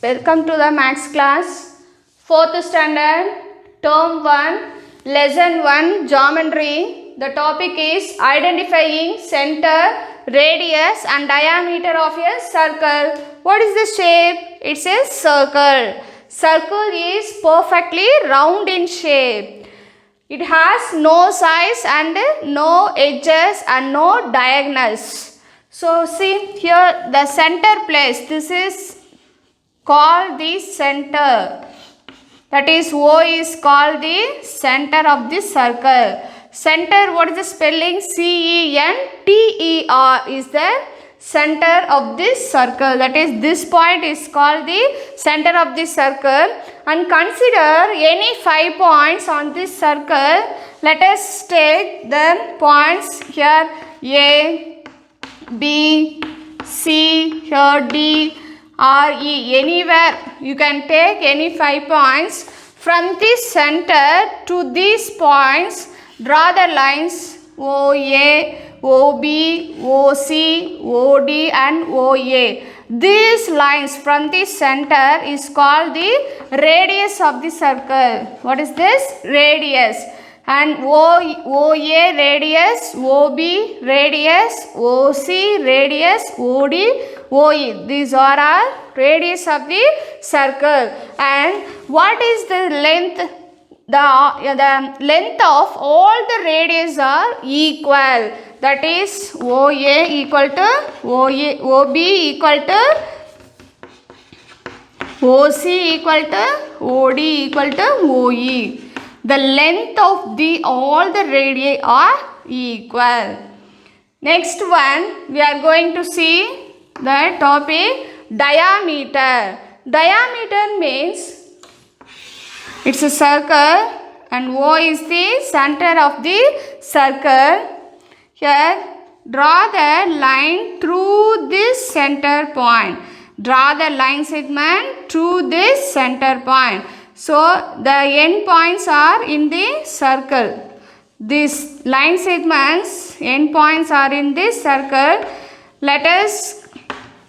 Welcome to the Maths class, 4th standard, term 1, lesson 1, geometry. The topic is identifying center, radius and diameter of a circle. What is the shape? It's a circle. Circle is perfectly round in shape. It has no sides and no edges and no diagonals. So see here the center place. This is called the center. That is O is called the center of the circle. Center, what is the spelling? C-E-N-T-E-R is the center of this circle. That is, this point is called the center of this circle. And consider any 5 points on this circle. Let us take the points here A, B, C, here D, R, E. Anywhere you can take any 5 points. From this center to these points, draw the lines OA, OB, OC, OD and OA. These lines from this center is called the radius of the circle. What is this? Radius. And OA radius, OB radius, OC radius, OD, OE. These are all radius of the circle. And what is the length? The length of all the radius are equal. That is OA equal to OA, OB equal to OC equal to OD equal to OE. The length of all the radii are equal. Next one, we are going to see the topic diameter. Diameter means it's a circle and O is the center of the circle. Here, draw the line through this center point. Draw the line segment through this center point. So, the end points are in the circle. These line segments, end points are in this circle. Let us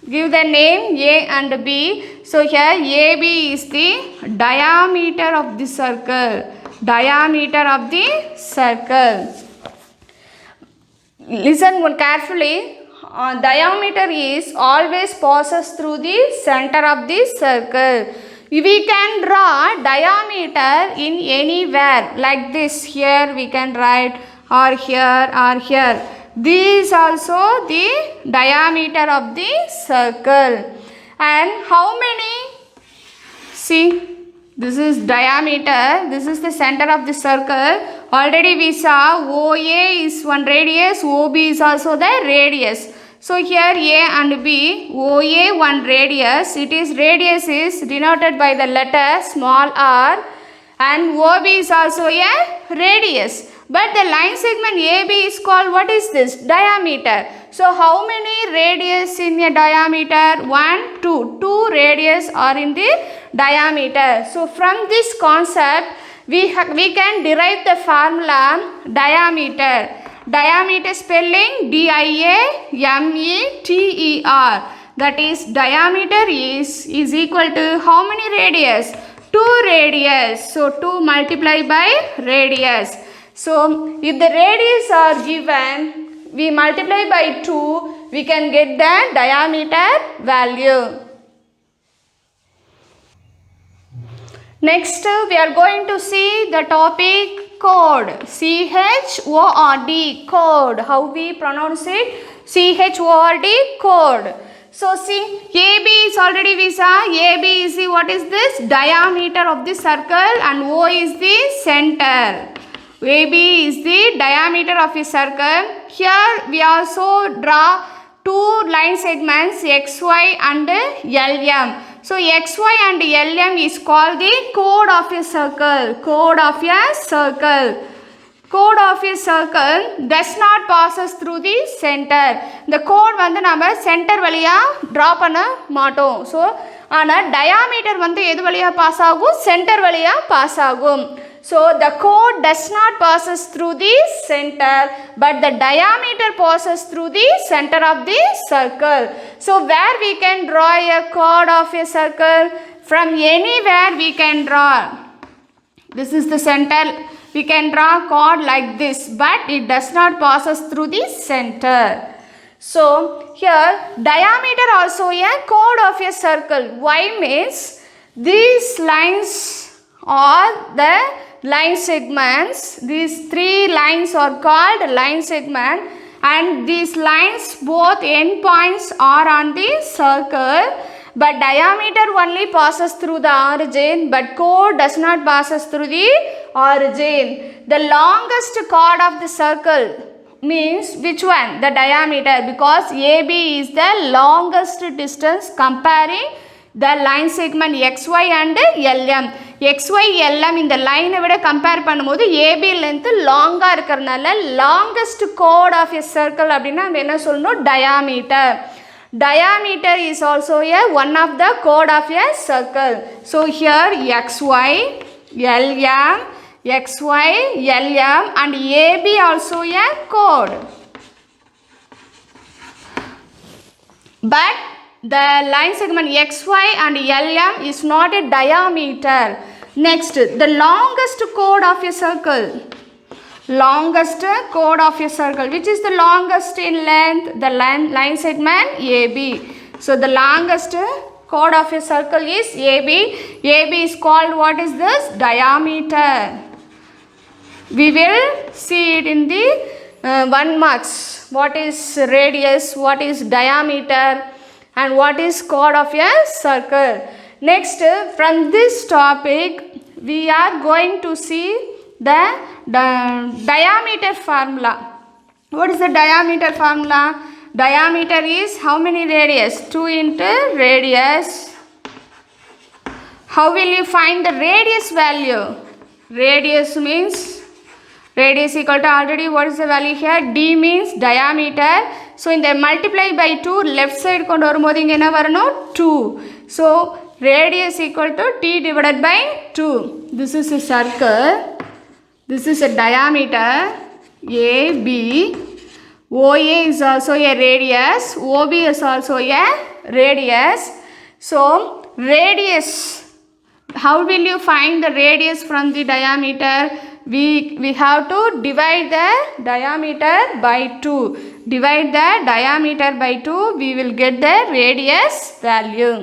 give the name A and B. So, here AB is the diameter of the circle. Diameter of the circle. Listen carefully. Diameter is always passes through the center of the circle. We can draw diameter in anywhere like this. Here we can write or here or here. This is also the diameter of the circle. And how many? See, this is diameter. This is the center of the circle. Already we saw OA is one radius. OB is also the radius. So here A and B, OA one radius. It is radius is denoted by the letter small r. And OB is also a radius. But the line segment AB is called, what is this? Diameter. So how many radius in a diameter? 1, 2. 2 radius are in the diameter. So from this concept, we can derive the formula diameter. Diameter spelling D-I-A-M-E-T-E-R. That is, diameter is equal to how many radius? 2 radius. So 2 multiplied by radius. So if the radius are given, we multiply by 2, we can get the diameter value. Next, we are going to see the topic chord. C-H-O-R-D, chord. How we pronounce it? C-H-O-R-D, chord. So see, AB is already we saw. AB is the, what is this? Diameter of the circle and O is the center. AB is the diameter of a circle. Here we also draw 2 line segments XY and LM. So XY and LM is called the chord of a circle. Chord of a circle. Chord of a circle does not passes through the center. The chord வந்து நம்ம center வழியா draw பண்ண மாட்டோம். So ஆனா diameter வந்து எது வழியா pass ஆகும்? Center வழியா பாஸ் ஆகும். So the chord does not passes through the center, but the diameter passes through the center of the circle. So where we can draw a chord of a circle? From anywhere we can draw. This is the center. We can draw a chord like this, but it does not passes through the center. So here diameter also a chord of a circle. Why means these lines are the line segments. These three lines are called line segment, and these lines both end points are on the circle, but diameter only passes through the origin, but chord does not passes through the origin. The longest chord of the circle means which one? The diameter, because AB is the longest distance comparing the line segment XY and LM. XY LM இந்த லைனை விட compare பண்ணும்போது AB length லாங்காக இருக்கிறதுனால longest chord of a circle அப்படின்னா நம்ம என்ன சொல்லணும்? diameter. Diameter is also a one of the chord of a circle. So here XY, LM, XY, LM and AB also a chord. But the line segment XY and LM is not a diameter. Next, the longest chord of a circle. Longest chord of a circle. Which is the longest in length? The line segment AB. So the longest chord of a circle is AB. AB is called, what is this? Diameter. We will see it in the 1 marks. What is radius? What is diameter? And what is chord of a circle? Next, from this topic, we are going to see the diameter formula. What is the diameter formula? Diameter is how many radius? 2 into radius. How will you find the radius value? Radius means, radius equal to already what is the value here? D means diameter. So in the multiply by 2, left side kondu varumbodhu inga enna varanum? 2. So radius equal to T divided by 2. This is a circle. This is a diameter AB. OA is also a radius. OB is also a radius. So radius, how will you find the radius from the diameter? We have to divide the diameter by 2. Divide the diameter by 2, we will get the radius value.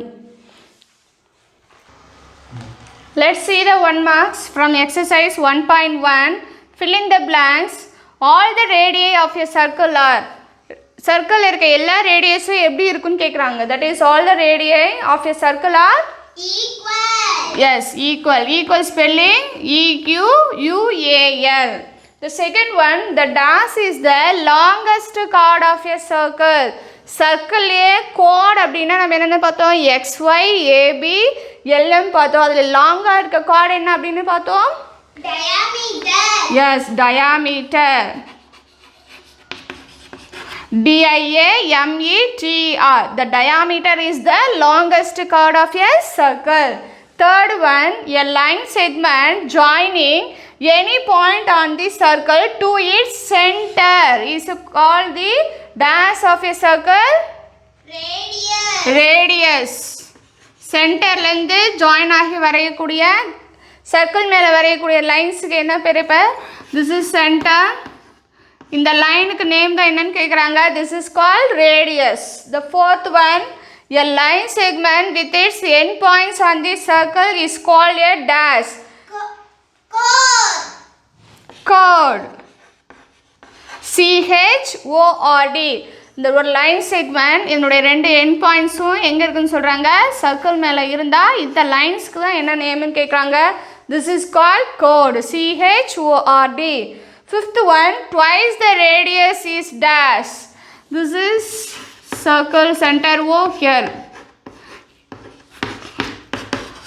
Let's see the 1 marks from exercise 1.1. Fill in the blanks. All the radii of a circle are. Circle irukka ella radius eppadi irukkum kekkranga. That is, all the radii of a circle are equal. Yes, equal. Equal spelling EQUAL. The second one, the dash is the longest chord of a circle. Circle A chord அப்படினா நம்ம என்ன பார்த்தோம்? XY, AB, LM பார்த்தோம். அதுல லாங்கா இருக்க chord என்ன அப்படினு பார்த்தோம்? Diameter. Yes, diameter. DIAMETR. The diameter is the longest chord of a circle. Third one, a line segment joining any point on the circle to its center is called the dash of a circle? Radius. Radius. Center length join ஆகி வரையக்கூடிய circle மேல வரையக்கூடிய லைன்ஸ்க்கு என்ன பேர்? இப்ப this is center. இந்த லைனுக்கு name தான் என்னன்னு கேக்குறாங்க. This is called radius. The fourth one, a line segment with its end points on the circle is called a dash. Chord. Chord. CHORD. இந்த ஒரு லைன் செக்மெண்ட் இதனுடைய ரெண்டு எண்ட் பாயிண்ட்ஸும் எங்கே இருக்குன்னு சொல்கிறாங்க? சர்க்கிள் மேலே இருந்தால் இந்த லைன்ஸ்க்கு தான் என்ன நேம்னு கேட்குறாங்க. This is called chord. CHORD. Fifth one, twice the radius is dash. This is circle center O here.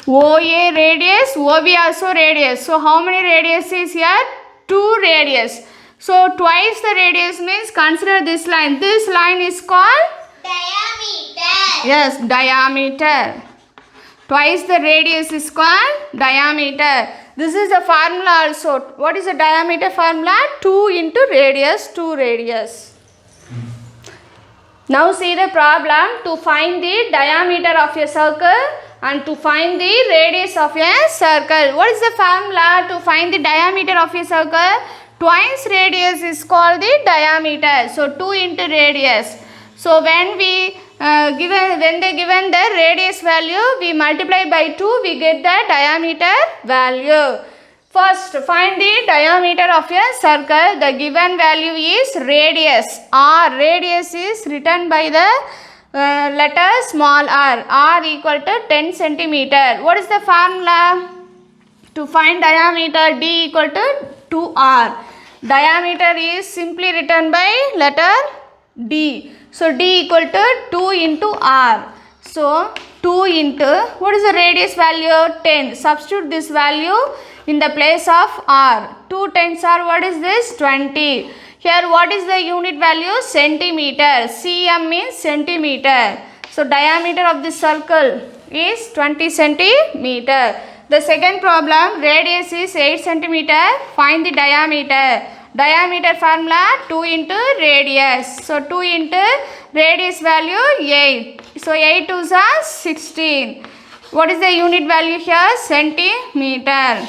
OA radius, OB also radius. So how many radius is here? 2 radius. So twice the radius means consider this line. This line is called diameter. Yes, diameter. Twice the radius is called diameter. This is the formula also. What is the diameter formula? 2 into radius, 2 radius. Now see the problem. To find the diameter of a circle and to find the radius of a circle. What is the formula to find the diameter of a circle? Twice radius is called the diameter. So 2 into radius. So when we given the radius value, we multiply by 2, we get the diameter value. First, find the diameter of a circle. The given value is radius. R. Radius is written by the letter small r. R equal to 10 centimeter. What is the formula? To find diameter, D equal to 2R. Diameter is simply written by letter D. So D equal to 2 into R. So 2 into, what is the radius value? 10. Substitute this value in the place of R. 2 tens are, what is this? 20. Here what is the unit value? Centimeter. cm means centimeter. So diameter of this circle is 20 centimeter. The second problem, radius is 8 centimeter. Find the diameter. Diameter formula 2 into radius. So 2 into radius value 8. So 8 2s are 16. What is the unit value here? Centimeter.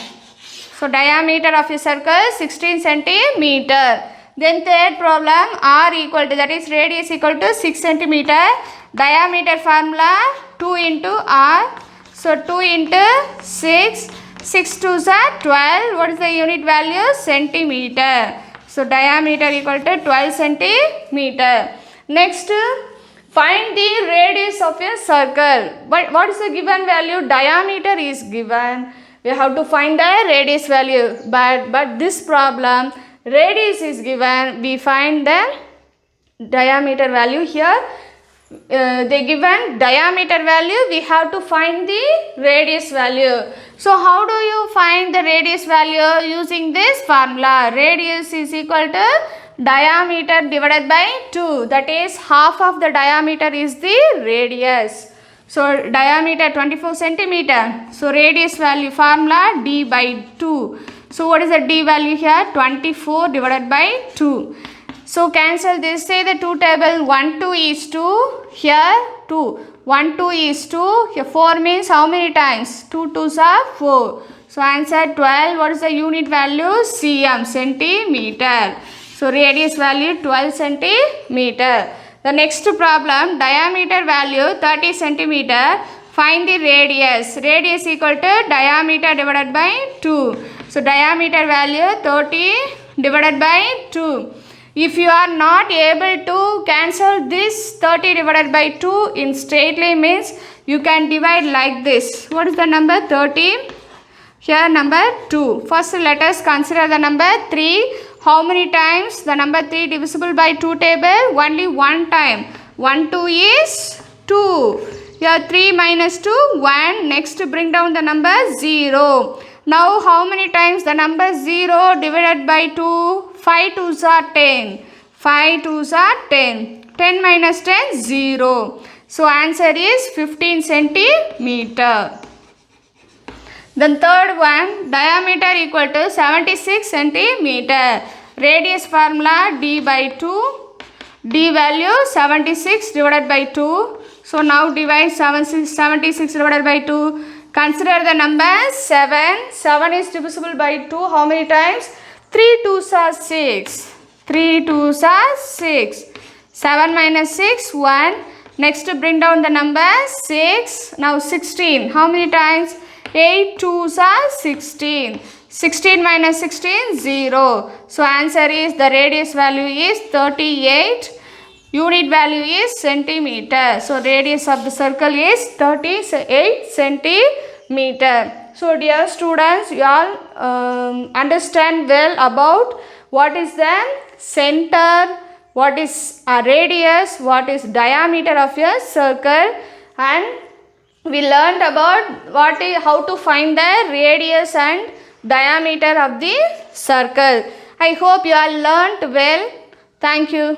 So diameter of a circle 16 centimeter. Then third problem, r equal to, that is radius equal to 6 centimeter. Diameter formula 2 into r. So 2 into 6. 6 2s are 12. What is the unit value? Centimeter. So diameter equal to 12 centimeter. Next, find the radius of a circle. But what is the given value? Diameter is given. We have to find the radius value. But this problem, radius is given. We find the diameter value here. They given diameter value, we have to find the radius value. So how do you find the radius value? Using this formula. Radius is equal to diameter divided by 2. That is half of the diameter is the radius. So diameter 24 centimeter. So radius value formula D by 2. So what is the D value here? 24 divided by 2. So cancel this, say the 2 table, 1 2 is 2, here 2, 1 2 is 2, here 4 means how many times? 2 2s are 4. So answer 12, what is the unit value? cm, centimeter. So radius value 12 centimeter. The next problem, diameter value 30 centimeter, find the radius. Radius equal to diameter divided by 2. So diameter value 30 divided by 2. If you are not able to cancel this 30 divided by 2 in straight line means you can divide like this. What is the number? 30. Here number 2. First let us consider the number 3. How many times the number 3 divisible by 2 table? Only one time. 1 2 is 2. Here 3 minus 2 1. Next bring down the number 0. Now how many times the number 0 divided by 2? 5 2s are 10. 5 2s are 10. 10 minus 10, 0. So answer is 15 centimeter. Then third one, diameter equal to 76 centimeter. Radius formula D by 2. D value 76 divided by 2. So now divide 76 divided by 2. Consider the number 7. 7 is divisible by 2. How many times? 3 2s are 6. 3 2s are 6. 7 minus 6, 1. Next bring down the number 6. Now 16. How many times? 8 2s are 16. 16 minus 16, 0. So answer is, the radius value is 38. Unit value is centimeter. So radius of the circle is 38 centimeter. So dear students, you all understand well about what is the center, what is a radius, what is diameter of a circle, and we learned about how to find the radius and diameter of the circle. I hope you all learnt well. Thank you.